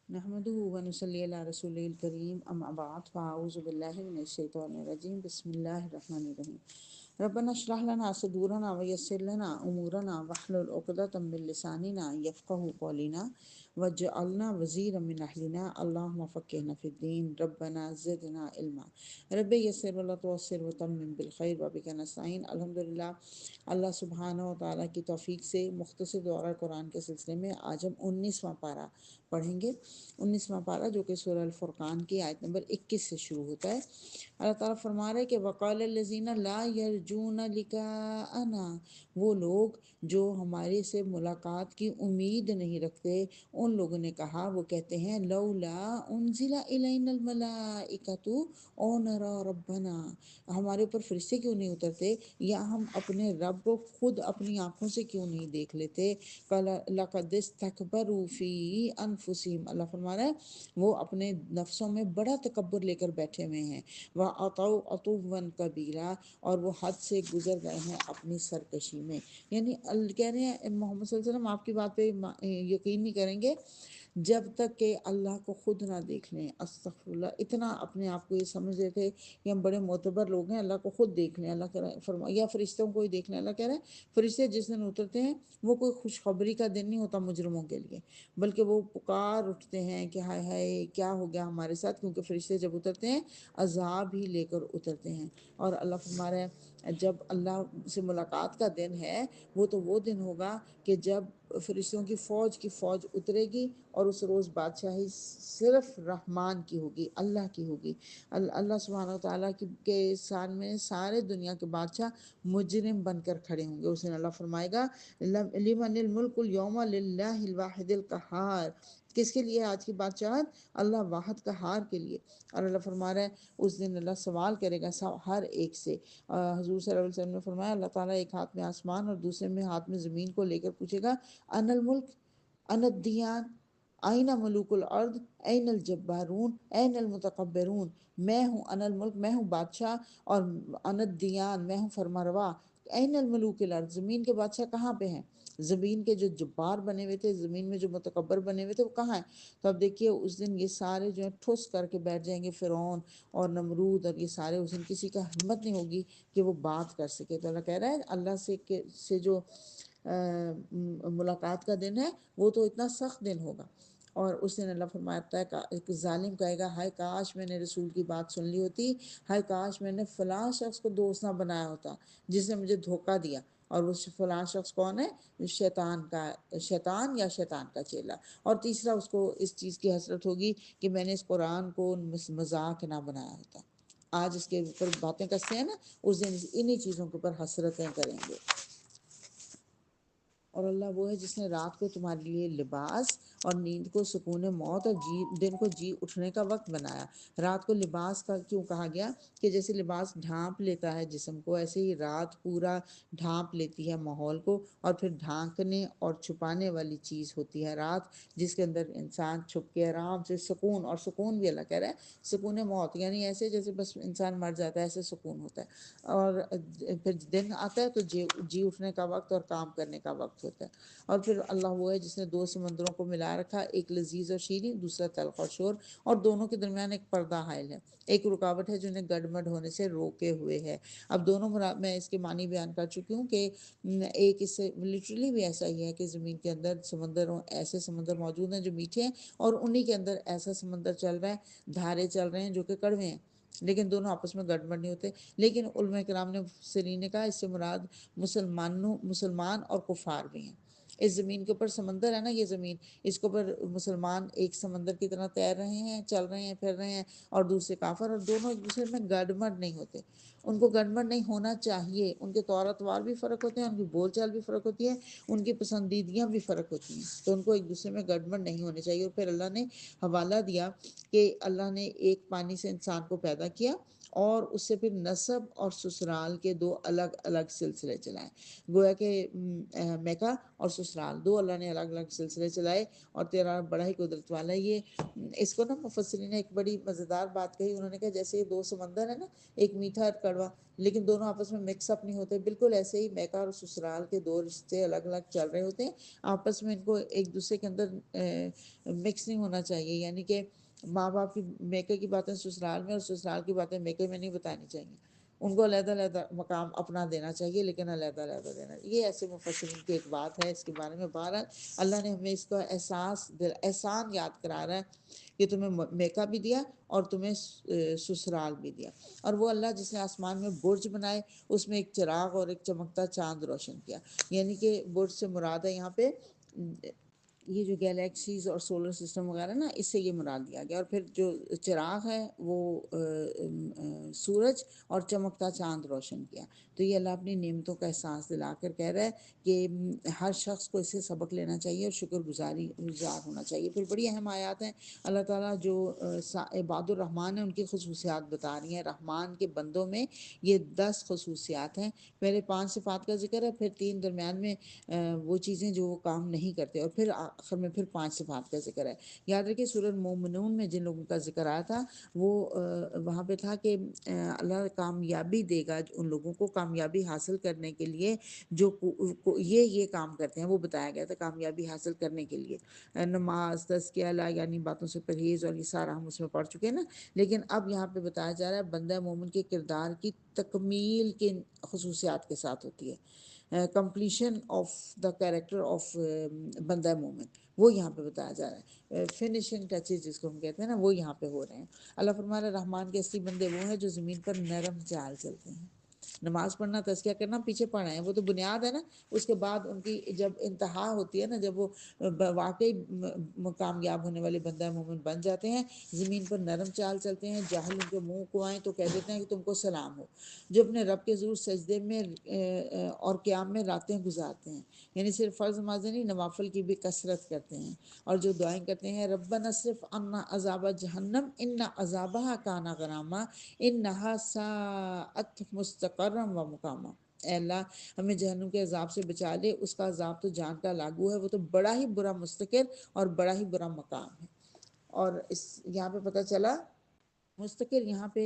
نحمده ونصلي على رسوله الكريم اما بعد فاعوذ بالله من الشيطان الرجيم بسم الله الرحمن الرحيم ربنا اشرح لنا صدورنا ويسر لنا امورنا واحلل عقدة من لساننا يفقهوا قولنا واجعلنا وزيرا من اهلنا اللهم فقهنا في الدين ربنا زدنا علما رب يسر ولا تعسر وتمم بالخير وبك نستعين الحمدللہ اللہ سبحانہ و تعالیٰ کی توفیق سے مختصر دورہ قرآن کے سلسلے میں آج ہم 19واں پارہ پڑھیں گے۔ 19واں پارہ جو کہ سورہ الفرقان کی آیت نمبر 21 سے شروع ہوتا ہے۔ اللہ تعالیٰ فرما رہے کہ وقال الذین لا یرجون لقاءنا، وہ لوگ جو ہمارے سے ملاقات کی امید نہیں رکھتے، ان لوگوں نے کہا، وہ کہتے ہیں لولا انزل الینا الملائکۃ او نرى ربنا، ہمارے اوپر فرشتے کیوں نہیں اترتے یا ہم اپنے رب کو خود اپنی آنکھوں سے کیوں نہیں دیکھ لیتے۔ لقد استکبروا فی انفسہم، اللہ فرما رہا ہے وہ اپنے نفسوں میں بڑا تکبر لے کر بیٹھے ہوئے ہیں، وَعَتَوْا عُتُوًّا كَبِيرًا، اور وہ حد سے گزر گئے ہیں اپنی سرکشی میں۔ یعنی کہہ رہے ہیں محمد صلی اللہ علیہ وسلم آپ کی بات پہ یقین نہیں کریں گے جب تک کہ اللہ کو خود نہ دیکھ لیں۔ استغفر اللہ، اتنا اپنے آپ کو یہ سمجھ رہے تھے کہ ہم بڑے معتبر لوگ ہیں، اللہ کو خود دیکھ لیں۔ اللہ کہہ رہا ہے یا فرشتوں کو ہی دیکھ لیں۔ اللہ کہہ رہا ہے فرشتے جس دن اترتے ہیں وہ کوئی خوشخبری کا دن نہیں ہوتا مجرموں کے لیے، بلکہ وہ پکار اٹھتے ہیں کہ ہائے ہائے کیا ہو گیا ہمارے ساتھ، کیونکہ فرشتے جب اترتے ہیں عذاب ہی لے کر اترتے ہیں۔ اور اللہ فرما رہا ہے جب اللہ سے ملاقات کا دن ہے وہ دن ہوگا کہ جب فرشتوں کی فوج اترے گی، اور اس روز بادشاہی صرف رحمان کی ہوگی، اللہ کی ہوگی۔ اللہ سبحانہ و تعالیٰ کے سامنے سارے دنیا کے بادشاہ مجرم بن کر کھڑے ہوں گے۔ اس دن اللہ فرمائے گا لمن الملک اليوم للہ الواحد القہار، کس کے لیے آج کی بادشاہت؟ اللہ واحد قہار کے لیے۔ اور اللہ فرما رہا ہے اس دن اللہ سوال کرے گا ہر ایک سے۔ حضور صلی اللہ علیہ وسلم نے فرمایا اللہ تعالیٰ ایک ہاتھ میں آسمان اور دوسرے میں ہاتھ میں زمین کو لے کر پوچھے گا ان الملک ان الدیان آئین ملوک الارض این الجبارون این المتکبرون، میں ہوں ان الملک، میں ہوں بادشاہ، اور ان الدیان، میں ہوں فرمانروا، این الملوک الارض، زمین کے بادشاہ کہاں پہ ہیں؟ زمین کے جو جبار بنے ہوئے تھے، زمین میں جو متکبر بنے ہوئے تھے وہ کہاں ہیں؟ تو اب دیکھیے اس دن یہ سارے جو ہیں ٹھس کر کے بیٹھ جائیں گے، فرعون اور نمرود اور یہ سارے، اس دن کسی کا ہمت نہیں ہوگی کہ وہ بات کر سکے۔ تو اللہ کہہ رہا ہے اللہ سے جو ملاقات کا دن ہے وہ تو اتنا سخت دن ہوگا۔ اور اس دن اللہ فرماتا ہے کہ ایک ظالم کہے گا ہائے کاش میں نے رسول کی بات سن لی ہوتی، ہائے کاش میں نے فلاں شخص کو دوست نہ بنایا ہوتا جس نے مجھے دھوکہ دیا۔ اور وہ فلاں شخص کون ہے؟ شیطان یا شیطان کا چیلا۔ اور تیسرا اس کو اس چیز کی حسرت ہوگی کہ میں نے اس قرآن کو مذاق نہ بنایا ہوتا۔ آج اس کے اوپر باتیں کرتے ہیں نا، اس دن انہی چیزوں کے اوپر حسرتیں کریں گے۔ اور اللہ وہ ہے جس نے رات کو تمہارے لیے لباس اور نیند کو سکون موت اور دن کو جی اٹھنے کا وقت بنایا۔ رات کو لباس کا کیوں کہا گیا؟ کہ جیسے لباس ڈھانپ لیتا ہے جسم کو، ایسے ہی رات پورا ڈھانپ لیتی ہے ماحول کو، اور پھر ڈھانکنے اور چھپانے والی چیز ہوتی ہے رات، جس کے اندر انسان چھپ کے آرام سے سکون، اور سکون بھی اللہ کہہ رہا ہے سکون موت، یعنی ایسے جیسے بس انسان مر جاتا ہے ایسے سکون ہوتا ہے۔ اور پھر دن آتا ہے تو جی اٹھنے کا وقت اور کام کرنے کا وقت ہوتا ہے۔ اور پھر اللہ وہ ہے جس نے دو سمندروں کو ملا رکھا، ایک لذیذ اور شیریں، دوسرا تلخ اور شور، اور دونوں کے درمیان ایک پردہ حائل ہے، ایک رکاوٹ ہے جو انہیں گڈمڈ ہونے سے روکے ہوئے ہے۔ اب دونوں میں اس کے معنی بیان کر چکی ہوں کہ ایک اس سے لٹرلی بھی ایسا ہی ہے کہ زمین کے اندر ایسے سمندر موجود ہیں جو میٹھے ہیں، اور انہی کے اندر ایسا سمندر چل رہا ہے، دھارے چل رہے ہیں جو کہ کڑوے ہیں، لیکن دونوں آپس میں گڈمڈ نہیں ہوتے۔ لیکن علماء کرام نے مفسرین نے کہا اس سے مراد مسلمان اور کفار بھی ہیں۔ اس زمین کے اوپر سمندر ہے نا، یہ زمین، اس کے اوپر مسلمان ایک سمندر کی طرح تیر رہے ہیں، چل رہے ہیں، پھر رہے ہیں، اور دوسرے کافر، اور دونوں ایک دوسرے میں گڈمڈ نہیں ہوتے۔ ان کو گڈمڈ نہیں ہونا چاہیے، ان کے طور اطوار بھی فرق ہوتے ہیں، ان کی بول چال بھی فرق ہوتی ہے، ان کی پسندیدگیاں بھی فرق ہوتی ہیں، تو ان کو ایک دوسرے میں گڈمڈ نہیں ہونے چاہیے۔ اور پھر اللہ نے حوالہ دیا کہ اللہ نے ایک پانی سے انسان کو پیدا کیا، اور اس سے پھر نسب اور سسرال کے دو الگ الگ سلسلے چلائے. گویا کہ میکا اور سسرال دو اللہ نے الگ الگ سلسلے چلائے، اور تیرا بڑا ہی قدرت والا. یہ اس کو نا مفسرین نے ایک بڑی مزیدار بات کہی. انہوں نے کہا جیسے یہ دو سمندر ہے نا، ایک میٹھا اور کڑوا، لیکن دونوں آپس میں مکس اپ نہیں ہوتے، بالکل ایسے ہی میکا اور سسرال کے دو رشتے الگ الگ چل رہے ہوتے ہیں. آپس میں ان کو ایک دوسرے کے اندر مکس نہیں ہونا چاہیے. یعنی کہ ماں باپ کی میکے کی باتیں سسرال میں اور سسرال کی باتیں میکے میں نہیں بتانی چاہیے. ان کو علیحدہ علیحدہ مقام اپنا دینا چاہیے، لیکن علیحدہ علیحدہ دینا. یہ ایسے مفسرین کی ایک بات ہے اس کے بارے میں. بہرحال اللہ نے ہمیں اس کا احسان یاد کرا رہا ہے کہ تمہیں میکا بھی دیا اور تمہیں سسرال بھی دیا. اور وہ اللہ جس نے آسمان میں برج بنائے، اس میں ایک چراغ اور ایک چمکتا چاند روشن کیا. یعنی کہ برج سے مراد ہے یہاں پہ یہ جو گیلیکسیز اور سولر سسٹم وغیرہ نا، اس سے یہ مراد دیا گیا. اور پھر جو چراغ ہے وہ سورج اور چمکتا چاند روشن کیا. تو یہ اللہ اپنی نعمتوں کا احساس دلا کر کہہ رہا ہے کہ ہر شخص کو اس سے سبق لینا چاہیے اور شکر گزار ہونا چاہیے. پھر بڑی اہم آیات ہیں. اللہ تعالیٰ جو عباد الرحمن ہیں ان کی خصوصیات بتا رہی ہیں. رحمان کے بندوں میں یہ 10 خصوصیات ہیں. پہلے 5 صفات کا ذکر ہے، پھر 3 درمیان میں وہ چیزیں جو وہ کام نہیں کرتے، اور پھر آخر میں پھر 5 صفات کا ذکر ہے. یاد رکھیں سورہ مومنون میں جن لوگوں کا ذکر آیا تھا وہ وہاں پہ تھا کہ اللہ کامیابی دے گا ان لوگوں کو کامیابی حاصل کرنے کے لیے جو یہ کام کرتے ہیں. وہ بتایا گیا تھا کامیابی حاصل کرنے کے لیے نماز، تزکیہ اللہ، یعنی باتوں سے پرہیز، اور یہ سارا ہم اس میں پڑھ چکے ہیں نا. لیکن اب یہاں پہ بتایا جا رہا ہے بندہ مومن کے کردار کی تکمیل کے خصوصیات کے ساتھ ہوتی ہے. Completion of the character of بندہ مومن وہ یہاں پہ بتایا جا رہا ہے. فنیشنگ ٹچز جس کو ہم کہتے ہیں نا، وہ یہاں پہ ہو رہے ہیں. اللہ فرما رہا ہے رحمان کے اصلی بندے وہ ہیں جو زمین پر نرم چال چلتے ہیں. نماز پڑھنا، تزکیہ کرنا پیچھے پڑھنا ہے، وہ تو بنیاد ہے نا. اس کے بعد ان کی جب انتہا ہوتی ہے نا، جب وہ واقعی کامیاب ہونے والے بندہ مومن بن جاتے ہیں، زمین پر نرم چال چلتے ہیں. جاہل ان کے منہ کو آئیں تو کہہ دیتے ہیں کہ تم کو سلام ہو. جو اپنے رب کے حضور سجدے میں اور قیام میں راتیں گزارتے ہیں، یعنی صرف فرض نمازیں نہیں، نوافل کی بھی کثرت کرتے ہیں. اور جو دعائیں کرتے ہیں ربنا اصرف عنا عذاب جہنم ان عذابها کان غراما انها ساءت مستقرا و مقاما. اے اللہ ہمیں جہنم کے عذاب سے بچا لے، اس کا عذاب تو جان کا لاگو ہے، وہ تو بڑا ہی برا مستقر اور بڑا ہی برا مقام ہے. اور اس یہاں پہ پتہ چلا مستقر یہاں پہ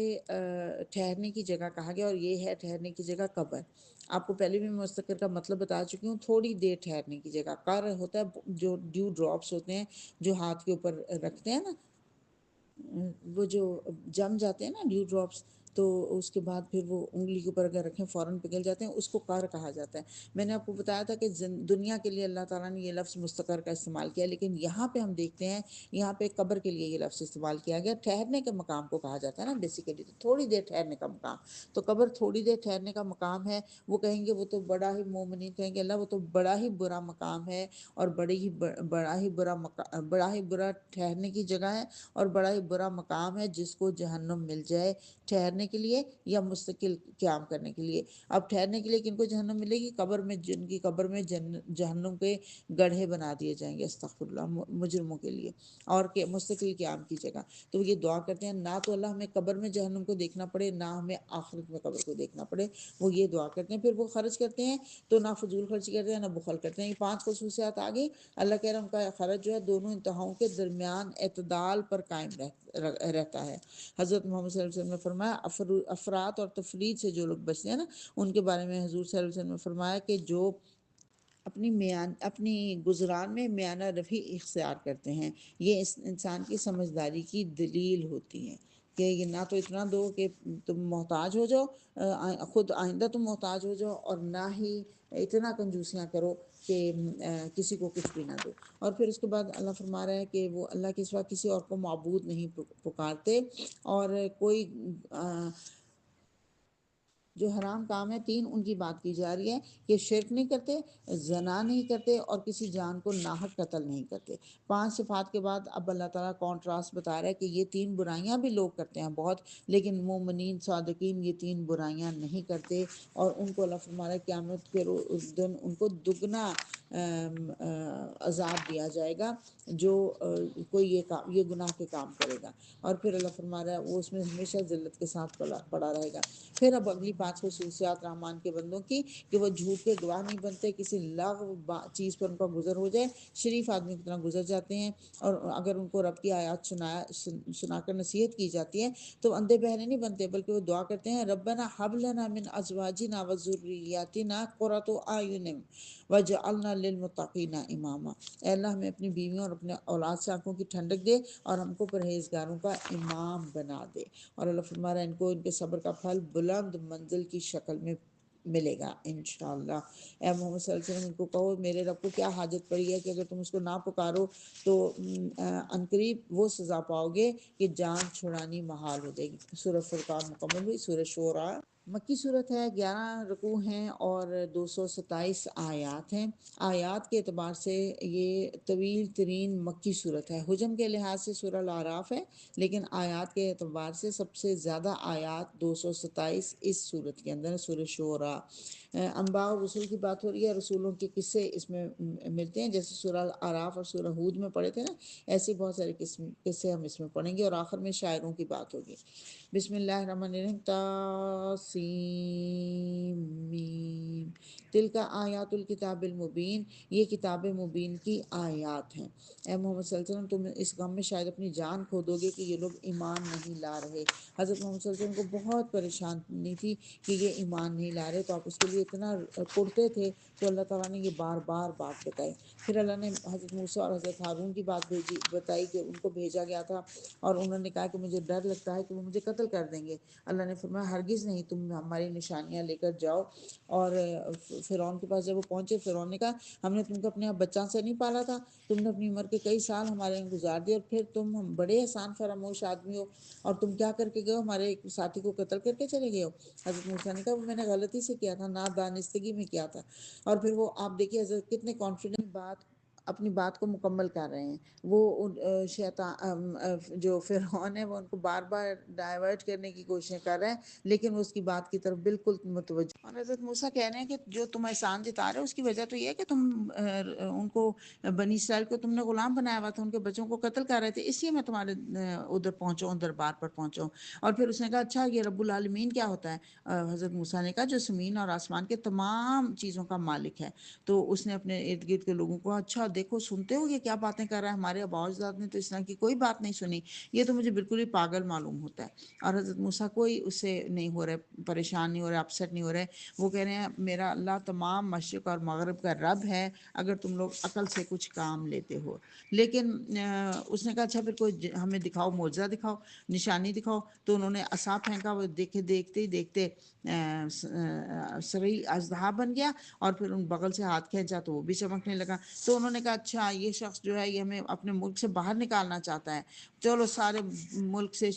ٹھہرنے کی جگہ کہا گیا، اور یہ ہے ٹھہرنے کی جگہ قبر. آپ کو پہلے بھی میں مستقر کا مطلب بتا چکی ہوں. تھوڑی دیر ٹھہرنے کی جگہ. قر ہوتا ہے جو ڈیو ڈراپس ہوتے ہیں جو ہاتھ کے اوپر رکھتے ہیں نا، وہ جو جم جاتے ہیں نا ڈیو ڈراپس، تو اس کے بعد پھر وہ انگلی کے اوپر اگر رکھیں فوراً پگھل جاتے ہیں، اس کو قر کہا جاتا ہے. میں نے آپ کو بتایا تھا کہ دنیا کے لیے اللہ تعالیٰ نے یہ لفظ مستقر کا استعمال کیا، لیکن یہاں پہ ہم دیکھتے ہیں یہاں پہ قبر کے لیے یہ لفظ استعمال کیا گیا. ٹھہرنے کے مقام کو کہا جاتا ہے نا بیسیکلی، تو تھوڑی دیر ٹھہرنے کا مقام. تو قبر تھوڑی دیر ٹھہرنے کا مقام ہے. وہ کہیں گے وہ تو بڑا ہی مومنین کہیں گے اللہ وہ تو بڑا ہی برا مقام ہے، اور بڑا ہی برا ٹھہرنے کی جگہ ہے، اور بڑا ہی برا مقام ہے جس کو جہنم مل جائے ٹھہرنے کے لیے یا مستقل قیام کرنے کے لیے. اب ٹھہرنے کے لیے کن کو جہنم ملے گی؟ قبر میں، جن کی قبر میں جہنم کے گڑھے بنا دیے جائیں گے استغفر اللہ مجرموں کے لیے، اور کہ مستقل قیام کی جگہ. تو یہ دعا کرتے ہیں نہ تو اللہ ہمیں قبر میں جہنم کو دیکھنا پڑے، نہ ہمیں آخرت میں قبر کو دیکھنا پڑے. وہ یہ دعا کرتے ہیں. پھر وہ خرچ کرتے ہیں تو نہ فضول خرچی کرتے ہیں نہ بخل کرتے ہیں. یہ 5 خصوصیات آ گئی. اللہ کہہ رہا ہے ان کا خرچ جو ہے دونوں انتہاؤں کے درمیان اعتدال پر قائم رہتا ہے. حضرت محمد صلی اللہ علیہ وسلم نے فرمایا افراط اور تفرید سے جو لوگ بچتے ہیں نا، ان کے بارے میں حضور صلی اللہ علیہ وسلم نے فرمایا کہ جو اپنی گزران میں میانہ روی اختیار کرتے ہیں، یہ اس انسان کی سمجھداری کی دلیل ہوتی ہے. کہ یہ نہ تو اتنا دو کہ تم محتاج ہو جاؤ، خود آئندہ تم محتاج ہو جاؤ، اور نہ ہی اتنا کنجوسیاں کرو کہ کسی کو کچھ بھی نہ دو. اور پھر اس کے بعد اللہ فرما رہا ہے کہ وہ اللہ کے سوا کسی اور کو معبود نہیں پکارتے، اور کوئی جو حرام کام ہے 3 ان کی بات کی جا رہی ہے کہ شرک نہیں کرتے، زنا نہیں کرتے، اور کسی جان کو ناحق قتل نہیں کرتے. 5 صفات کے بعد اب اللہ تعالیٰ کانٹراسٹ بتا رہا ہے کہ یہ 3 برائیاں بھی لوگ کرتے ہیں بہت، لیکن مومنین صادقین یہ 3 برائیاں نہیں کرتے. اور ان کو اللہ فرما رہا ہے قیامت کے اس دن ان کو دگنا عذاب دیا جائے گا جو کوئی یہ گناہ کے کام کرے گا، اور پھر اللہ فرما رہا ہے وہ اس میں ہمیشہ ذلت کے ساتھ پڑا رہے گا۔ پھر اب اگلی 5 خصوصیات رحمان کے بندوں کی کہ وہ جھوٹ کے گواہ نہیں بنتے، کسی لغو چیز پر ان کا گزر ہو جائے شریف آدمی کی طرح گزر جاتے ہیں، اور اگر ان کو رب کی آیات سنا کر نصیحت کی جاتی ہے تو اندھے بہرے نہیں بنتے، بلکہ وہ دعا کرتے ہیں ربنا حب لنا من ازواجنا وذریاتنا قرۃ اعین وجعلنا للمتقین اماما۔ اے اللہ ہمیں اپنی بیویوں اور اپنے اولاد سے آنکھوں کی ٹھنڈک دے اور ہم کو پرہیزگاروں کا امام بنا دے۔ اور اللہ فرما رہا ہے ان کو ان کے صبر کا پھل بلند منزل کی شکل میں ملے گا انشاءاللہ۔ اے محمد صلی اللہ علیہ وسلم ان کو کہو میرے رب کو کیا حاجت پڑی ہے کہ اگر تم اس کو نہ پکارو تو عنقریب وہ سزا پاؤ گے کہ جان چھڑانی محال ہو جائے گی۔ سورہ فرقان مکمل ہوئی۔ سورہ شورى مکی صورت ہے، 11 رکوع ہیں اور 227 آیات ہیں۔ آیات کے اعتبار سے یہ طویل ترین مکی صورت ہے۔ حجم کے لحاظ سے سورہ الاعراف ہے، لیکن آیات کے اعتبار سے سب سے زیادہ آیات 227 اس صورت کے اندر۔ سورہ شورى انباء و رسول کی بات ہو رہی ہے، رسولوں کے قصے اس میں ملتے ہیں، جیسے سورہ اعراف اور سورہ ہود میں پڑھے تھے نا، ایسے بہت سارے قصے ہم اس میں پڑھیں گے، اور آخر میں شاعروں کی بات ہوگی۔ بسم اللہ الرحمن الرحیم۔ طاسیم تلک آیات الکتاب المبین، یہ کتاب مبین کی آیات ہیں۔ اے محمد صلی اللہ علیہ وسلم تم اس غم میں شاید اپنی جان کھو دو گے کہ یہ لوگ ایمان نہیں لا رہے۔ حضرت محمد صلی اللہ علیہ وسلم کو بہت پریشانی تھی کہ یہ ایمان نہیں لا رہے، تو آپ اس کے لیے اتنا پڑھتے تھے، تو اللہ تعالیٰ نے یہ بار بار بات بتائی۔ پھر اللہ نے حضرت موسیٰ اور حضرت ہارون کی بات بتائی کہ ان کو بھیجا گیا تھا اور انہوں نے کہا کہ مجھے ڈر لگتا ہے کہ وہ مجھے قتل کر دیں گے۔ اللہ نے فرمایا ہرگز نہیں، تم ہماری نشانیاں لے کر جاؤ۔ اور فرعون کے پاس جب وہ پہنچے، فرعون نے کہا ہم نے تم کو اپنے بچہ سے نہیں پالا تھا، تم نے اپنی عمر کے کئی سال ہمارے یہاں گزار دیے، اور پھر تم بڑے احسان فراموش آدمی ہو، اور تم کیا کر کے گئے ہو، ہمارے ایک ساتھی کو قتل کر کے چلے گئے ہو۔ حضرت موسیٰ نے کہا وہ میں نے غلطی سے کیا تھا، نادانستگی میں کیا تھا۔ اور پھر وہ آپ دیکھیے حضرت کتنے کانفیڈنٹ اپنی بات کو مکمل کر رہے ہیں۔ وہ شیطان جو فرعون ہے وہ ان کو بار بار ڈائیورٹ کرنے کی کوششیں کر رہے ہیں، لیکن وہ اس کی بات کی طرف بالکل متوجہ۔ اور حضرت موسیٰ کہہ رہے ہیں کہ جو تم احسان جتا رہے ہو اس کی وجہ تو یہ ہے کہ تم ان کو بنی اسرائیل کو تم نے غلام بنایا ہوا تھا، ان کے بچوں کو قتل کر رہے تھے، اس لیے میں تمہارے ادھر پہنچا ہوں، دربار پر پہنچا ہوں۔ اور پھر اس نے کہا اچھا یہ رب العالمین کیا ہوتا ہے؟ حضرت موسیٰ نے کہا جو زمین اور آسمان کے تمام چیزوں کا مالک ہے۔ تو اس نے اپنے ارد گرد کے لوگوں کو اچھا دیکھو سنتے ہو یہ کیا باتیں کر رہا ہے، ہمارے آباء و اجداد نے تو اس طرح کی کوئی بات نہیں سنی، یہ تو مجھے بالکل ہی پاگل معلوم ہوتا ہے۔ اور حضرت موسیٰ کوئی اس سے نہیں ہو رہے، پریشان نہیں ہو رہے، اپسیٹ نہیں ہو رہے، وہ کہہ رہے ہیں میرا اللہ تمام مشرق اور مغرب کا رب ہے اگر تم لوگ عقل سے کچھ کام لیتے ہو۔ لیکن اس نے کہا اچھا پھر کوئی ہمیں دکھاؤ، معجزہ دکھاؤ، نشانی دکھاؤ۔ تو انہوں نے عصا پھینکا، وہ دیکھتے ہی دیکھتے سری اژدہا بن گیا، اور پھر ان بغل سے ہاتھ کھینچا تو وہ بھی چمکنے لگا۔ تو انہوں نے کہا اچھا یہ شخص جو ہے یہ ہمیں اپنے ملک سے باہر نکالنا چاہتا ہے، چلو سارے ملک سے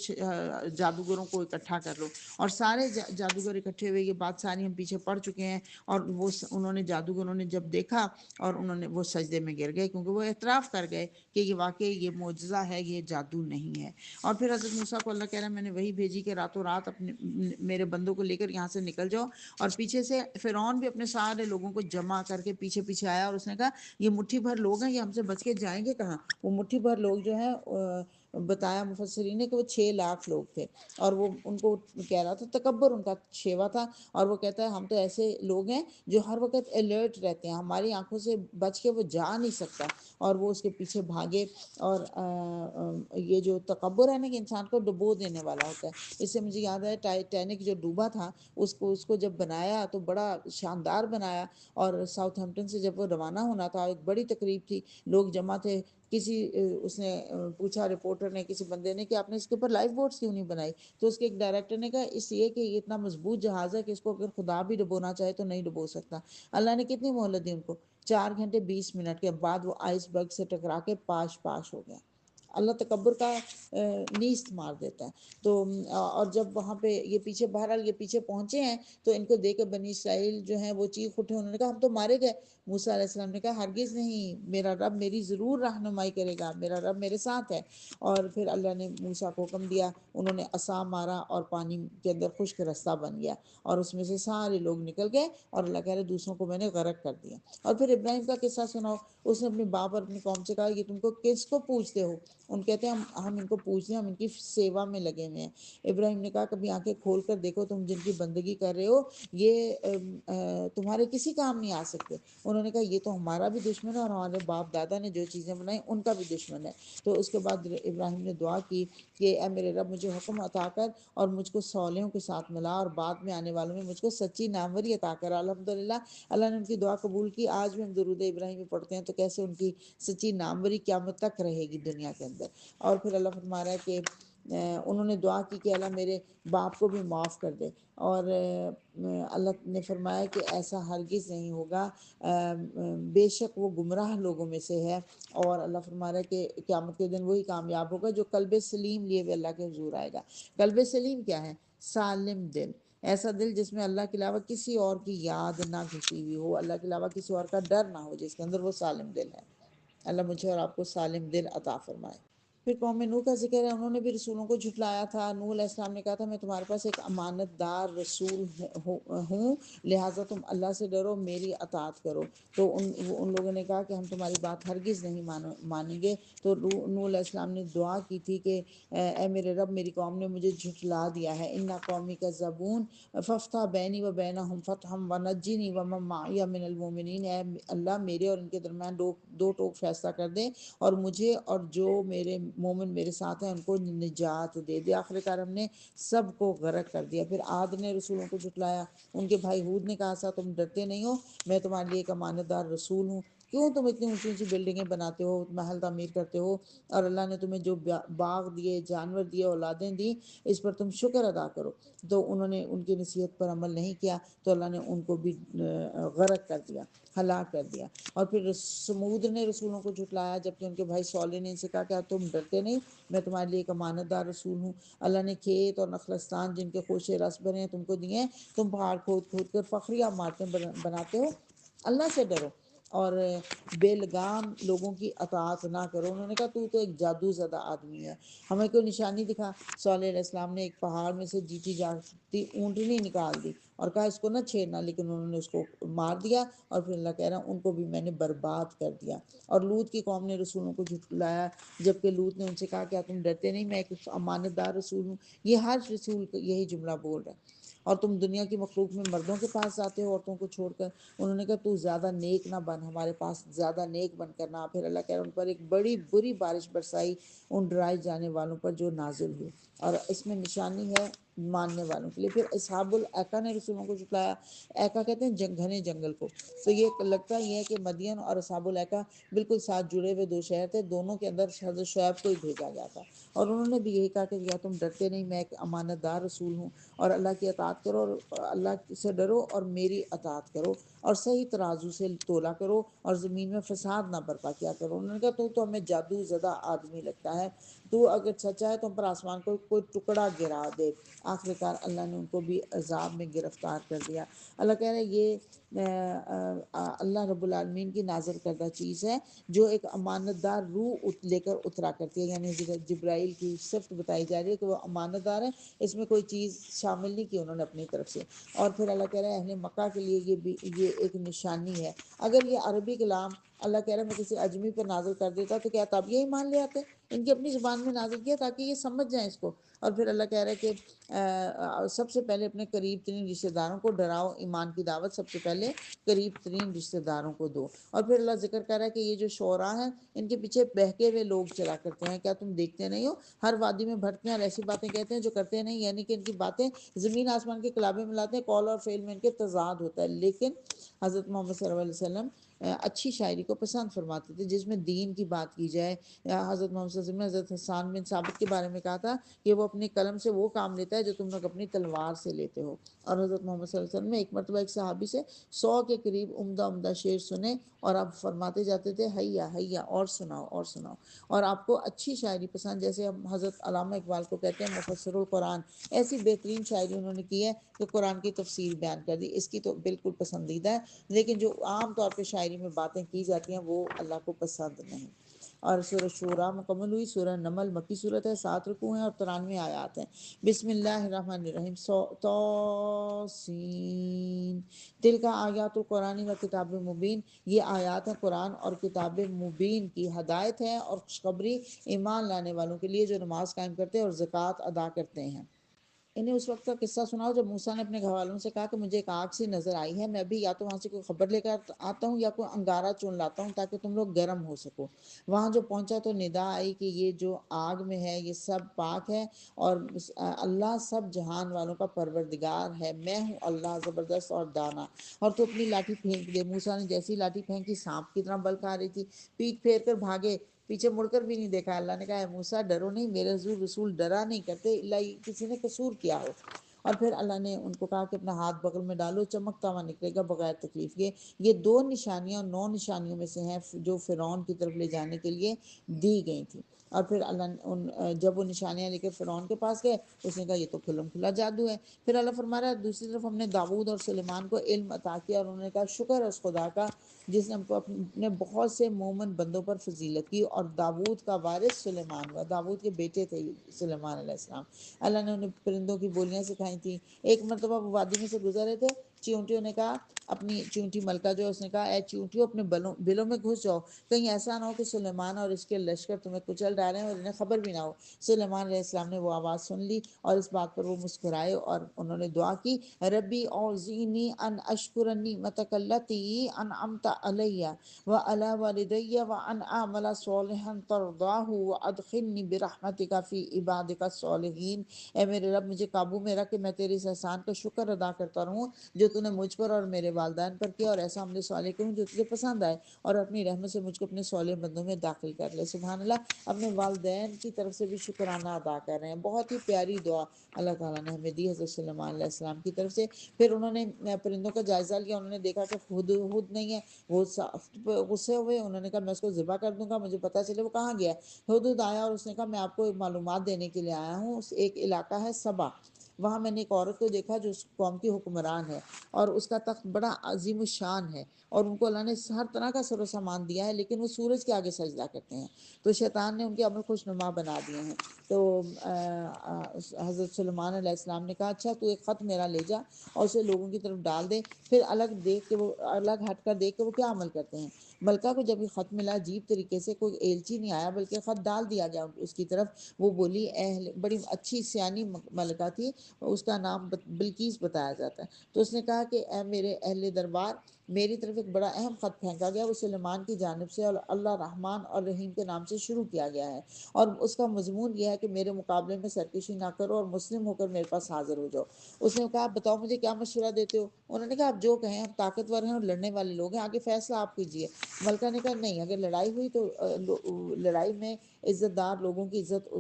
جادوگروں کو اکٹھا کر لو۔ اور سارے جادوگر اکٹھے ہوئے، یہ بات ساری ہم پیچھے پڑ چکے ہیں، اور وہ انہوں نے جادوگروں نے جب دیکھا اور انہوں نے وہ سجدے میں گر گئے، کیونکہ وہ اعتراف کر گئے کہ یہ واقعی یہ معجزہ ہے، یہ جادو نہیں ہے۔ اور پھر حضرت موسیٰ کو اللہ کہہ رہا ہے میں نے وہی بھیجی کہ راتوں رات اپنے میرے بندوں کو لے کر یہاں سے نکل جاؤ۔ اور پیچھے سے فرعون بھی اپنے سارے لوگوں کو جمع کر کے پیچھے پیچھے آیا، اور اس نے کہا یہ مٹھی بھر لوگ ہیں، یہ ہم سے بچ کے جائیں گے کہاں؟ وہ مٹھی بھر لوگ جو ہیں بتایا مفسرین نے کہ وہ 6 لاکھ لوگ تھے، اور وہ ان کو کہہ رہا تھا، تکبر ان کا شیوا تھا، اور وہ کہتا ہے ہم تو ایسے لوگ ہیں جو ہر وقت الرٹ رہتے ہیں، ہماری آنکھوں سے بچ کے وہ جا نہیں سکتا۔ اور وہ اس کے پیچھے بھاگے، اور یہ جو تکبر ہے نا کہ انسان کو ڈبو دینے والا ہوتا ہے۔ اس سے مجھے یاد ہے ٹائٹینک جو ڈوبا تھا، اس کو جب بنایا تو بڑا شاندار بنایا، اور ساؤتھ ہیمپٹن سے جب وہ روانہ ہونا تھا ایک بڑی تقریب تھی، لوگ جمع تھے، اس نے پوچھا رپورٹر نے کسی بندے نے کہ آپ نے اس کے اوپر لائف بوٹس کیوں نہیں بنائی؟ تو اس کے ایک ڈائریکٹر نے کہا اس لیے کہ یہ اتنا مضبوط جہاز ہے کہ اس کو اگر خدا بھی ڈبونا چاہے تو نہیں ڈبو سکتا۔ اللہ نے کتنی مہلت دی ان کو، 4 گھنٹے 20 منٹ کے بعد وہ آئس برگ سے ٹکرا کے پاش ہو گیا۔ اللہ تکبر کا نیست مار دیتا ہے۔ تو اور جب وہاں پہ یہ پیچھے بہرحال یہ پیچھے پہنچے ہیں تو ان کو دیکھ کے بنی اسرائیل جو ہیں وہ چیخ اٹھے، انہوں نے کہا ہم تو مارے گئے۔ موسیٰ علیہ السلام نے کہا ہرگز نہیں، میرا رب میری ضرور رہنمائی کرے گا، میرا رب میرے ساتھ ہے۔ اور پھر اللہ نے موسیٰ کو حکم دیا، انہوں نے عصا مارا اور پانی کے اندر خشک رستہ بن گیا اور اس میں سے سارے لوگ نکل گئے، اور اللہ کہہ رہے دوسروں کو میں نے غرق کر دیا۔ اور پھر ابراہیم کا قصہ سناؤ، اس نے اپنے باپ اور اپنی قوم سے کہا یہ تم کو کس کو پوچھتے ہو؟ ان کہتے ہیں ہم ان کو پوچھتے ہیں، ہم ان کی سیوا میں لگے ہوئے ہیں۔ ابراہیم نے کہا کبھی آنکھیں کھول کر دیکھو، تم جن کی بندگی کر رہے ہو یہ تمہارے کسی کام نہیں آ سکتے۔ انہوں نے کہا یہ تو ہمارا بھی دشمن ہے اور ہمارے باپ دادا نے جو چیزیں بنائی ان کا بھی دشمن ہے۔ تو اس کے بعد ابراہیم نے دعا کی کہ اے میرے رب مجھے حکم عطا کر اور مجھ کو صالحوں کے ساتھ ملا، اور بعد میں آنے والوں میں مجھ کو سچی ناموری عطا کر۔ الحمدللہ اللہ نے ان کی دعا قبول کی۔ آج بھی ہم درود ابراہیمی پڑھتے ہیں تو کیسے ان کی سچی ناموری قیامت تک رہے گی دنیا کے اندر۔ اور پھر اللہ فرما رہا ہے کہ انہوں نے دعا کی کہ اللہ میرے باپ کو بھی معاف کر دے، اور اللہ نے فرمایا کہ ایسا ہرگز نہیں ہوگا، بے شک وہ گمراہ لوگوں میں سے ہے۔ اور اللہ فرما رہا ہے کہ قیامت کے دن وہی کامیاب ہوگا جو قلب سلیم لیے ہوئے اللہ کے حضور آئے گا۔ قلب سلیم کیا ہے؟ سالم دل، ایسا دل جس میں اللہ کے علاوہ کسی اور کی یاد نہ گھسی ہوئی ہو، اللہ کے علاوہ کسی اور کا ڈر نہ ہو جس کے اندر، وہ سالم دل ہے۔ اللہ مجھے اور آپ کو سالم دل عطا فرمائے۔ پھر قوم نوح کا ذکر ہے، انہوں نے بھی رسولوں کو جھٹلایا تھا۔ نوح علیہ السلام نے کہا تھا میں تمہارے پاس ایک امانت دار رسول ہوں، لہٰذا تم اللہ سے ڈرو، میری اطاعت کرو۔ تو ان لوگوں نے کہا کہ ہم تمہاری بات ہرگز نہیں مانیں گے۔ تو نوح علیہ السلام نے دعا کی تھی کہ اے میرے رب میری قوم نے مجھے جھٹلا دیا ہے، انا قومی کذبون فافتح بینی و بینہم فتحا ونجنی ومن معی من المؤمنین۔ اے اللہ میرے اور ان کے درمیان دو ٹوک فیصلہ کر دے، اور مجھے اور جو میرے مومن میرے ساتھ ہیں ان کو نجات دے دے۔ آخر کار ہم نے سب کو غرق کر دیا۔ پھر عاد نے رسولوں کو جھٹلایا، ان کے بھائی ہود نے کہا تم ڈرتے نہیں ہو، میں تمہارے لیے ایک امانت دار رسول ہوں، کیوں تم اتنی اونچی اونچی بلڈنگیں بناتے ہو، محل تعمیر کرتے ہو، اور اللہ نے تمہیں جو باغ دیے، جانور دیے، اولادیں دی، اس پر تم شکر ادا کرو۔ تو انہوں نے ان کی نصیحت پر عمل نہیں کیا، تو اللہ نے ان کو بھی غرق کر دیا، ہلاک کر دیا۔ اور پھر سمود نے رسولوں کو جھٹلایا، جبکہ ان کے بھائی صالح نے ان سے کہا کہ تم ڈرتے نہیں، میں تمہارے لیے ایک امانت دار رسول ہوں۔ اللہ نے کھیت اور نخلستان جن کے خوشے رس بنے ہیں تم کو دیے ہیں، تم پہاڑ کھود کھود کر فخریہ عمارتیں بناتے ہو، اللہ سے ڈرو اور بے لگام لوگوں کی اطاعت نہ کرو۔ انہوں نے کہا تو ایک جادو زدہ آدمی ہے، ہمیں کوئی نشانی دکھا۔ صالح علیہ السلام نے ایک پہاڑ میں سے جیتی جاگتی اونٹنی نکال دی اور کہا اس کو نہ چھیڑنا، لیکن انہوں نے اس کو مار دیا، اور پھر اللہ کہہ رہا ہے ان کو بھی میں نے برباد کر دیا۔ اور لوط کی قوم نے رسولوں کو جھٹلایا، جبکہ لوط نے ان سے کہا کیا تم ڈرتے نہیں، میں ایک امانت دار رسول ہوں۔ یہ ہر رسول یہی جملہ بول رہا ہے۔ اور تم دنیا کی مخلوق میں مردوں کے پاس جاتے ہو عورتوں کو چھوڑ کر۔ انہوں نے کہا تو زیادہ نیک نہ بن، ہمارے پاس زیادہ نیک بن کر نہ۔ پھر اللہ کہہ رہا ہے ان پر ایک بڑی بری بارش برسائی ان ڈرائے جانے والوں پر جو نازل ہوئی، اور اس میں نشانی ہے ماننے والوں کے لیے۔ پھر اصحاب الایکا نے رسولوں کو جھٹلایا۔ ایکا کہتے ہیں گھنے جنگل کو، تو یہ لگتا یہ ہے کہ مدین اور اصحاب الایکا بالکل ساتھ جڑے ہوئے دو شہر تھے، دونوں کے اندر حضرت شعیب کو ہی بھیجا گیا تھا۔ اور انہوں نے بھی یہی کہا کہ یا تم ڈرتے نہیں، میں ایک امانت دار رسول ہوں، اور اللہ کی اطاعت کرو، اور اللہ سے ڈرو اور میری اطاعت کرو، اور صحیح ترازو سے تولا کرو، اور زمین میں فساد نہ برپا کیا کرو۔ انہوں نے کہا تو ہمیں جادو زدہ آدمی لگتا ہے، تو اگر سچا ہے تو ہم پر آسمان کو کوئی ٹکڑا گرا دے۔ آخر کار اللہ نے ان کو بھی عذاب میں گرفتار کر دیا۔ اللہ کہہ رہے یہ اللہ رب العالمین کی نازل کردہ چیز ہے جو ایک امانت دار روح لے کر اترا کرتی ہے، یعنی جبرائیل کی صفت بتائی جا رہی ہے کہ وہ امانت دار ہے، اس میں کوئی چیز شامل نہیں کی انہوں نے اپنی طرف سے۔ اور پھر اللہ کہہ رہا ہے اہل مکہ کے لیے یہ ایک نشانی ہے۔ اگر یہ عربی کلام اللہ کہہ رہا ہے میں کسی اجمی پر نازل کر دیتا تو کیا تب یہ ایمان لے آتے؟ ان کی اپنی زبان میں نازل کیا تاکہ یہ سمجھ جائیں اس کو۔ اور پھر اللہ کہہ رہا ہے کہ سب سے پہلے اپنے قریب ترین رشتہ داروں کو ڈراؤ، ایمان کی دعوت سب سے پہلے قریب ترین رشتہ داروں کو دو۔ اور پھر اللہ ذکر کر رہا ہے کہ یہ جو شعراء ہیں ان کے پیچھے بہکے ہوئے لوگ چلا کرتے ہیں، کیا تم دیکھتے نہیں ہو؟ ہر وادی میں بھٹکتے ہیں اور ایسی باتیں کہتے ہیں جو کرتے نہیں، یعنی کہ ان کی باتیں زمین آسمان کے کلابے میں لاتے ہیں، قول اور فعل میں ان کے تضاد ہوتا ہے۔ لیکن حضرت محمد صلی اللہ علیہ وسلم اچھی شاعری کو پسند فرماتے تھے جس میں دین کی بات کی جائے۔ حضرت محمد صلی اللہ علیہ وسلم نے حضرت حسان بن ثابت کے بارے میں کہا تھا کہ وہ اپنی قلم سے وہ کام لیتا ہے جو تم لوگ اپنی تلوار سے لیتے ہو۔ اور حضرت محمد صلی اللہ علیہ وسلم نے ایک مرتبہ ایک صحابی سے 100 کے قریب عمدہ شعر سنے اور آپ فرماتے جاتے تھے حیا حیا اور سناؤ اور سناؤ۔ اور آپ کو اچھی شاعری پسند، جیسے ہم حضرت علامہ اقبال کو کہتے ہیں مفسر القرآن، ایسی بہترین شاعری انہوں نے کی ہے کہ قرآن کی تفسیر بیان کر دی، اس کی تو بالکل پسندیدہ ہے، لیکن جو عام طور پہ شاعری میں باتیں کی جاتی ہیں وہ اللہ کو پسند نہیں۔ اور سورہ شورا مکمل ہوئی۔ سورہ نمل مکی صورت ہے، 7 رکوع ہیں اور 93 آیات ہیں۔ بسم اللہ الرحمن الرحیم۔ توسین تلک آیات القرآن و کتاب مبین، یہ آیات ہیں قرآن اور کتاب مبین کی، ہدایت ہے اور خوشخبری ایمان لانے والوں کے لیے جو نماز قائم کرتے ہیں اور زکوٰۃ ادا کرتے ہیں۔ انہیں اس وقت کا قصہ سناؤ جب موسیٰ نے اپنے گھر والوں سے کہا کہ مجھے ایک آگ سی نظر آئی ہے، میں بھی یا تو وہاں سے کوئی خبر لے کر آتا ہوں یا کوئی انگارہ چن لاتا ہوں تاکہ تم لوگ گرم ہو سکو۔ وہاں جو پہنچا تو ندا آئی کہ یہ جو آگ میں ہے یہ سب پاک ہے اور اللہ سب جہان والوں کا پروردگار ہے، میں ہوں اللہ زبردست اور دانا، اور تو اپنی لاٹھی پھینک دے۔ موسیٰ نے جیسی لاٹھی پھینکی سانپ کی طرح بل کھا رہی تھی، پیٹ پھیر کر بھاگے، پیچھے مڑ کر بھی نہیں دیکھا۔ اللہ نے کہا اے موسیٰ ڈرو نہیں، میرے حضور رسول ڈرا نہیں کرتے اللہ کسی نے قصور کیا ہو۔ اور پھر اللہ نے ان کو کہا کہ اپنا ہاتھ بغل میں ڈالو، چمکتا ہوا نکلے گا بغیر تکلیف کے۔ یہ 2 نشانیاں 9 نشانیوں میں سے ہیں جو فرعون کی طرف لے جانے کے لیے دی گئی تھی۔ اور پھر اللہ نے جب وہ نشانیاں لے کر فرعون کے پاس گئے، اس نے کہا یہ تو کھلم کھلا جادو ہے۔ پھر اللہ فرما رہا ہے دوسری طرف ہم نے داؤد اور سلیمان کو علم عطا کیا، اور انہوں نے کہا شکر ہے اس خدا کا جس نے ہم کو اپنے بہت سے مومن بندوں پر فضیلت کی، اور داؤد کا وارث سلیمان ہوا، داؤد کے بیٹے تھے سلیمان علیہ السلام۔ اللہ نے انہیں پرندوں کی بولیاں سکھائی تھیں۔ ایک مرتبہ وہ وادی میں سے گزر رہے تھے، چیونٹیوں نے کہا، اپنی چیونٹی ملکہ جو اس نے کہا اے چیونٹیوں اپنے بلوں میں گھس جاؤ، کہیں ایسا نہ ہو کہ سلیمان اور اس کے لشکر تمہیں کچل ڈالیں اور انہیں خبر بھی نہ ہو۔ سلیمان علیہ السلام نے وہ آواز سن لی اور اس بات پر وہ مسکرائے اور انہوں نے دعا کی ربی اوزینی ان اشکر نعمتک التی انعمت علی وعلی والدی وان اعمل صالحا ترضاہ وادخلنی برحمتک فی عبادک الصالحین۔ اے میرے رب مجھے قابو میں رکھ کہ میں تیری اس احسان کا شکر ادا کرتا رہوں جو تو نے مجھ پر اور میرے والدین پر کیا، اور ایسا عمل صالح کروں جو تجھے پسند آئے، اور اپنی رحمت سے مجھ کو اپنے صالح بندوں میں داخل کر لے۔ سبحان اللہ، اپنے والدین کی طرف سے بھی شکرانہ ادا کر رہے ہیں۔ بہت ہی پیاری دعا اللہ تعالیٰ نے ہمیں دی حضرت سلیمان علیہ السلام کی طرف سے۔ پھر انہوں نے پرندوں کا جائزہ لیا، انہوں نے دیکھا کہ ہدہد نہیں ہے، وہ غصے ہوئے، انہوں نے کہا میں اس کو ذبح کر دوں گا، مجھے پتہ چلے وہ کہاں گیا ہے۔ ہدہد آیا اور اس نے کہا میں آپ کو معلومات دینے کے لیے آیا ہوں، ایک علاقہ ہے سبا، وہاں میں نے ایک عورت کو دیکھا جو اس قوم کی حکمران ہے، اور اس کا تخت بڑا عظیم الشان ہے، اور ان کو اللہ نے ہر طرح کا سر و سامان دیا ہے، لیکن وہ سورج کے آگے سجدہ کرتے ہیں، تو شیطان نے ان کے عمل خوشنما بنا دیے ہیں۔ تو حضرت سلیمان علیہ السلام نے کہا اچھا تو ایک خط میرا لے جا اور اسے لوگوں کی طرف ڈال دے، پھر الگ ہٹ کر دیکھ کے وہ کیا عمل کرتے ہیں۔ ملکہ کو جب یہ خط ملا، عجیب طریقے سے کوئی ایلچی نہیں آیا بلکہ خط ڈال دیا گیا اس کی طرف، وہ بولی بڑی اچھی سیانی ملکہ تھی، اس کا نام بلقیس بتایا جاتا ہے، تو اس نے کہا کہ اے میرے اہل دربار، میری طرف ایک بڑا اہم خط پھینکا گیا، وہ سلیمان کی جانب سے اور اللہ رحمان اور رحیم کے نام سے شروع کیا گیا ہے، اور اس کا مضمون یہ ہے کہ میرے مقابلے میں سرکشی نہ کرو اور مسلم ہو کر میرے پاس حاضر ہو جاؤ۔ اس نے کہا بتاؤ مجھے کیا مشورہ دیتے ہو؟ انہوں نے کہا آپ جو کہیں، ہم طاقتور ہیں اور لڑنے والے لوگ ہیں، آگے فیصلہ آپ کیجئے۔ ملکہ نے کہا نہیں، اگر لڑائی ہوئی تو لڑائی میں عزت دار لوگوں کی عزت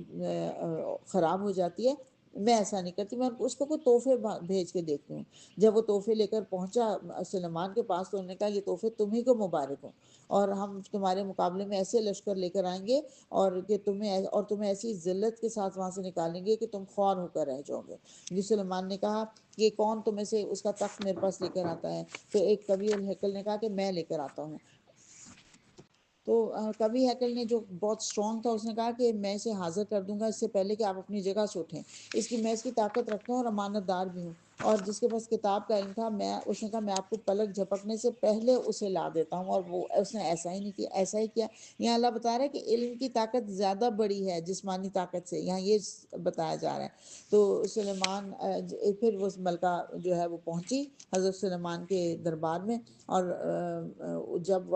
خراب ہو جاتی ہے، میں ایسا نہیں کرتی، میں اس کو کوئی تحفے بھیج کے دیکھتی ہوں۔ جب وہ تحفے لے کر پہنچا سلیمان کے پاس تو انہوں نے کہا یہ تحفے تمہیں کو مبارک ہوں، اور ہم تمہارے مقابلے میں ایسے لشکر لے کر آئیں گے اور کہ تمہیں ایسی ذلت کے ساتھ وہاں سے نکالیں گے کہ تم خوار ہو کر رہ جاؤ گے۔ یہ سلیمان نے کہا یہ کون تمہیں سے اس کا تخت میرے پاس لے کر آتا ہے؟ تو ایک کبھی الحقل نے کہا کہ میں لے کر آتا ہوں۔ تو کبھی ہیکل نے جو بہت اسٹرانگ تھا اس نے کہا کہ میں اسے حاضر کر دوں گا اس سے پہلے کہ آپ اپنی جگہ سے اٹھیں، میں اس کی طاقت رکھتا ہوں اور امانت دار بھی ہوں، اور جس کے پاس کتاب کا علم تھا اس نے کہا میں آپ کو پلک جھپکنے سے پہلے اسے لا دیتا ہوں، اور اس نے ایسا ہی نہیں کیا، ایسا ہی کیا۔ یہاں اللہ بتا رہا ہے کہ علم کی طاقت زیادہ بڑی ہے جسمانی طاقت سے، یہاں یہ بتایا جا رہا ہے۔ تو سلیمان پھر وہ ملکہ جو ہے وہ پہنچی حضرت سلیمان کے دربار میں، اور جب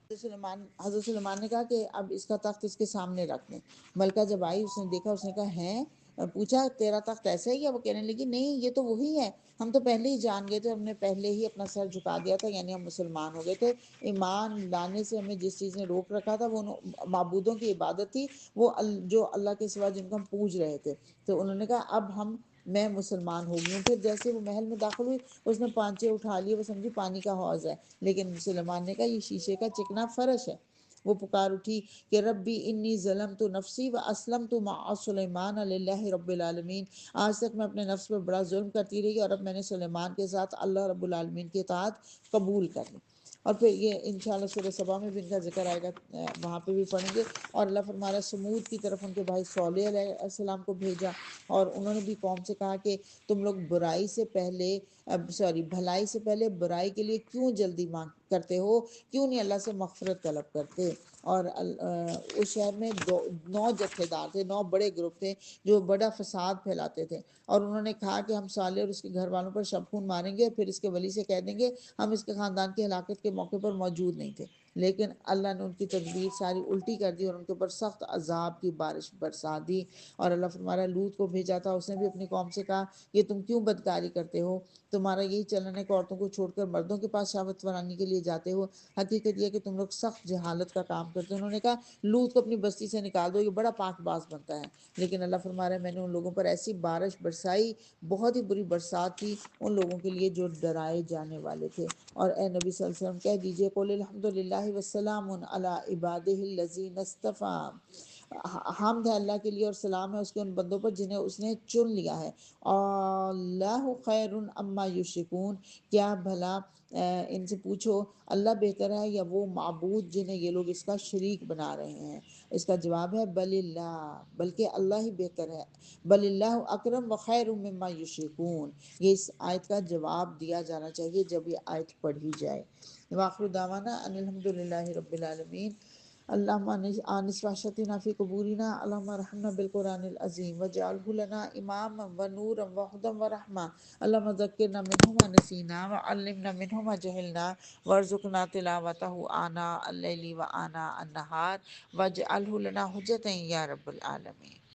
حضرت سلیمان نے کہا کہ اب اس کا تخت اس کے سامنے رکھ دیں۔ ملکہ جب آئی اس نے دیکھا، اس نے کہا ہیں پوچھا تیرا تخت ایسا ہی ہے؟ وہ کہنے لگی نہیں یہ تو وہی ہے، ہم تو پہلے ہی جان گئے تھے، ہم نے پہلے ہی اپنا سر جھکا دیا تھا، یعنی ہم مسلمان ہو گئے تھے۔ ایمان لانے سے ہمیں جس چیز نے روک رکھا تھا وہ معبودوں کی عبادت تھی، وہ جو اللہ کے سوا جن کو ہم پوج رہے تھے۔ تو انہوں نے کہا اب میں مسلمان ہو گئی ہوں۔ پھر جیسے وہ محل میں داخل ہوئی اس نے پانچے اٹھا لیے، وہ سمجھی پانی کا حوض ہے، لیکن سلیمان نے کہا یہ شیشے کا چکنا فرش ہے۔ وہ پکار اٹھی کہ ربی انی ظلمت نفسی و اسلمت مع سلیمان للہ رب العالمین، آج تک میں اپنے نفس پہ بڑا ظلم کرتی رہی اور اب میں نے سلیمان کے ساتھ اللہ رب العالمین کی اطاعت قبول کر لی۔ اور پھر یہ انشاءاللہ سورہ سبا میں بھی ان کا ذکر آئے گا، وہاں پہ بھی پڑھیں گے۔ اور اللہ فرما رہا ہے سمود کی طرف ان کے بھائی صالح علیہ السلام کو بھیجا، اور انہوں نے بھی قوم سے کہا کہ تم لوگ بھلائی سے پہلے برائی کے لیے کیوں جلدی مانگ کرتے ہو، کیوں نہیں اللہ سے مغفرت طلب کرتے۔ اور اس شہر میں 9 جتھے دار تھے، 9 بڑے گروپ تھے جو بڑا فساد پھیلاتے تھے، اور انہوں نے کہا کہ ہم صالح اور اس کے گھر والوں پر شب خون ماریں گے، پھر اس کے ولی سے کہہ دیں گے ہم اس کے خاندان کی ہلاکت کے موقع پر موجود نہیں تھے۔ لیکن اللہ نے ان کی تدبیر ساری الٹی کر دی اور ان کے اوپر سخت عذاب کی بارش برسا دی۔ اور اللہ فرما رہا ہے لوط کو بھیجا تھا، اس نے بھی اپنی قوم سے کہا یہ تم کیوں بدکاری کرتے ہو، تمہارا یہی چلن ہے کہ عورتوں کو چھوڑ کر مردوں کے پاس شہوت فراانی کے لیے جاتے ہو، حقیقت یہ کہ تم لوگ سخت جہالت کا کام کرتے ہو۔ انہوں نے کہا لوط کو اپنی بستی سے نکال دو، یہ بڑا پاک باز بنتا ہے۔ لیکن اللہ فرما رہا ہے میں نے ان لوگوں پر ایسی بارش برسائی، بہت ہی بری برسات تھی ان لوگوں کے لیے جو ڈرائے جانے والے تھے۔ اور اے نبی صلی اللہ علیہ وسلم کہہ دیجئے قل الحمد للہ وسلام علی عبادہ الذین اصطفیٰ، حمد ہے اللہ کے لیے اور سلام ہے اس کے ان بندوں پر جنہیں اس نے چن لیا ہے۔ اللہ خیر اما یشرکون، کیا بھلا ان سے پوچھو اللہ بہتر ہے یا وہ معبود جنہیں یہ لوگ اس کا شریک بنا رہے ہیں۔ اس کا جواب ہے بل اللہ، بلکہ اللہ ہی بہتر ہے، بل اللہ اکرم و خیر مما یشرکون۔ یہ اس آیت کا جواب دیا جانا چاہیے جب یہ آیت پڑھی جائے۔ وآخر دعوانا ان الحمد للہ رب العالمین۔ اللہم آنس وحشتنا فی قبورنا، اللہم رحمنا بالقرآن العظیم وجعلہ لنا اماما و نورا و ہدی و رحمہ، اللہم ذکرنا منہ ما نسینا وعلمنا منہ ما جہلنا وارزقنا تلاوتہ آناء اللیل و آناء النہار واجعلہ لنا حجتا یا رب العالمین۔